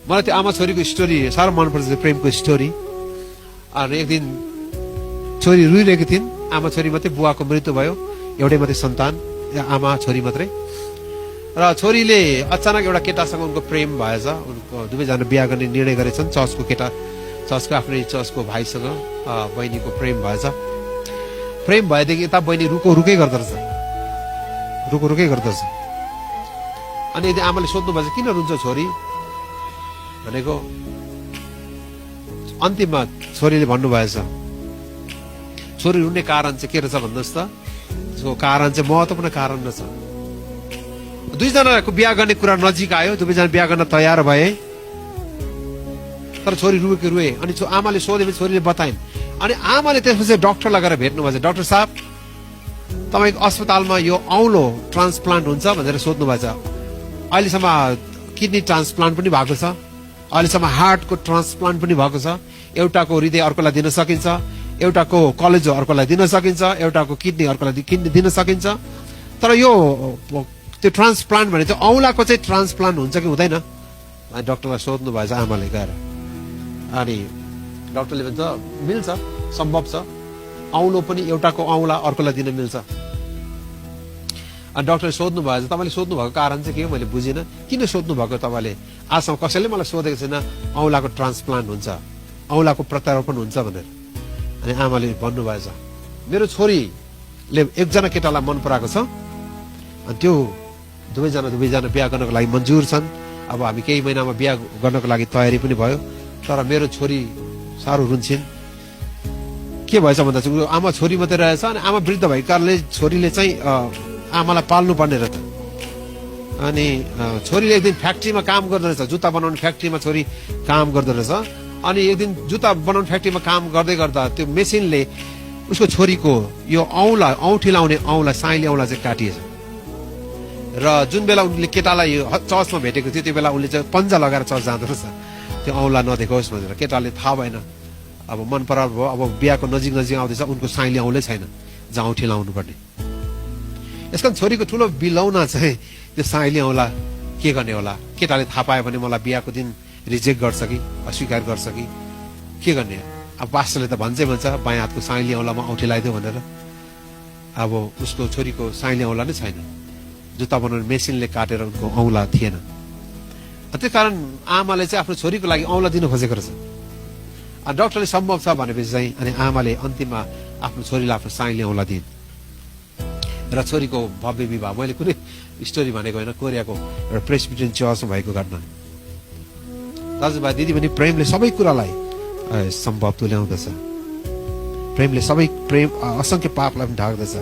मलाई त्यो आमा छोरीको स्टोरी साह्रो मनपर्छ, प्रेमको स्टोरी। अनि एक दिन छोरी रुइरहेको थिइन्, आमा छोरी मात्रै, बुवाको मृत्यु भयो, एउटै मात्रै सन्तान, आमा छोरी मात्रै। र छोरीले अचानक एउटा केटासँग उनको प्रेम भएछ, उनको दुवैजना बिहा गर्ने निर्णय गरेछन्। चर्चको आफ्नै चर्चको भाइसँग बहिनीको प्रेम भएछ। प्रेम भएदेखि यता बहिनी रुकै गर्दछ। अनि यदि आमाले सोध्नु भएछ किन रुन्छ छोरी भनेको, अन्तिममा छोरीले भन्नुभएछ छोरी रुने कारण चाहिँ के रहेछ भन्नुहोस् त। त्यसको कारण चाहिँ महत्त्वपूर्ण कारण रहेछ। दुईजनाको बिहा गर्ने कुरा नजिक आयो, दुवैजना बिहा गर्न तयार भए, तर छोरी रुए। अनि आमाले सोधेपछि छोरीले बताइन्। अनि आमाले त्यसपछि डाक्टरलाई गएर भेट्नु भएछ। डाक्टर साहब, तपाईँको अस्पतालमा यो औलो ट्रान्सप्लान्ट हुन्छ भनेर सोध्नु भएछ। अहिलेसम्म किडनी ट्रान्सप्लान्ट पनि भएको छ, अहिलेसम्म हार्टको ट्रान्सप्लान्ट पनि भएको छ। एउटाको हृदय अर्कोलाई दिन सकिन्छ, एउटाको कलेजो अर्कोलाई दिन सकिन्छ, एउटाको किडनी अर्कोलाई दिन सकिन्छ। तर यो त्यो ट्रान्सप्लान्ट भने चाहिँ औलाको चाहिँ ट्रान्सप्लान्ट हुन्छ कि हुँदैन? डाक्टरलाई सोध्नु भएछ आमाले गएर। अनि डाक्टरले भन्छ मिल्छ, सम्भव छ, औलो पनि एउटाको औला अर्कोलाई दिन मिल्छ। अनि डाक्टरले सोध्नु भएछ तपाईँले सोध्नु भएको कारण चाहिँ के हो मैले बुझिनँ, किन सोध्नु भएको तपाईँले? आजसम्म कसैले मलाई सोधेको छैन औलाको ट्रान्सप्लान्ट हुन्छ, औलाको प्रत्यारोपण हुन्छ भनेर। अनि आमाले भन्नुभएछ मेरो छोरीले एकजना केटालाई मन पराएको छ, अनि त्यो दुवैजना बिहा गर्नको लागि मन्जुर छन्। अब हामी केही महिनामा बिहा गर्नको लागि तयारी पनि भयो, तर मेरो छोरी साह्रो रुन्छन्। के भएछ भन्दा चाहिँ आमा छोरी मात्रै रहेछ। अनि आमा वृद्ध भएको कारणले छोरीले चाहिँ आमालाई पाल्नु पर्ने रहेछ। अनि छोरीले एक दिन फ्याक्ट्रीमा काम गर्दो रहेछ, जुत्ता बनाउने फ्याक्ट्रीमा छोरी काम गर्दो रहेछ। अनि एक दिन जुत्ता बनाउने फ्याक्ट्रीमा काम गर्दै गर्दा त्यो मेसिनले उसको छोरीको यो औँठी लाउने औँला, साइली औँला चाहिँ काटिएछ। र जुन बेला उनले केटालाई चर्चमा भेटेको थियो त्यो बेला उनले चाहिँ पन्जा लगाएर चर्च जाँदो रहेछ, त्यो औँला नदेखोस् भनेर। केटाले थाहा भएन, अब मन पराएको भयो, अब बिहाको नजिक आउँदैछ, उनको साइली औँलै छैन जहाँ औँठी लाउनु पर्ने। यसकारण छोरीको ठुलो बिलौना चाहिँ त्यो साइली औँला के गर्ने होला। केटाले थाहा पायो भने मलाई बिहाको दिन रिजेक्ट गर्छ कि अस्वीकार गर्छ कि के गर्ने। अब पास्टरले त भन्छ बायाँ हातको साइली औँलामा औँठी लगाइदियो भनेर। अब उसको छोरीको साइली औँला नै छैन, जुत्ता बनाउने मेसिनले काटेर उनको औँला थिएन। त्यस कारण आमाले चाहिँ आफ्नो छोरीको लागि औँला दिन खोजेको रहेछ। डाक्टरले सम्भव छ भनेपछि चाहिँ अनि आमाले अन्तिममा आफ्नो छोरीलाई आफ्नो साइली औँला दिइन् र छोरीको भव्य विवाह। मैले कुनै स्टोरी भनेको होइन, कोरियाको एउटा प्रेस्बिटेरियन चर्चमा भएको घटना। दाजुभाइ दिदीबहिनी, प्रेमले सबै कुरालाई सम्भव तुल्याउँदछ। प्रेमले असंख्य पापलाई पनि ढाक्दछ।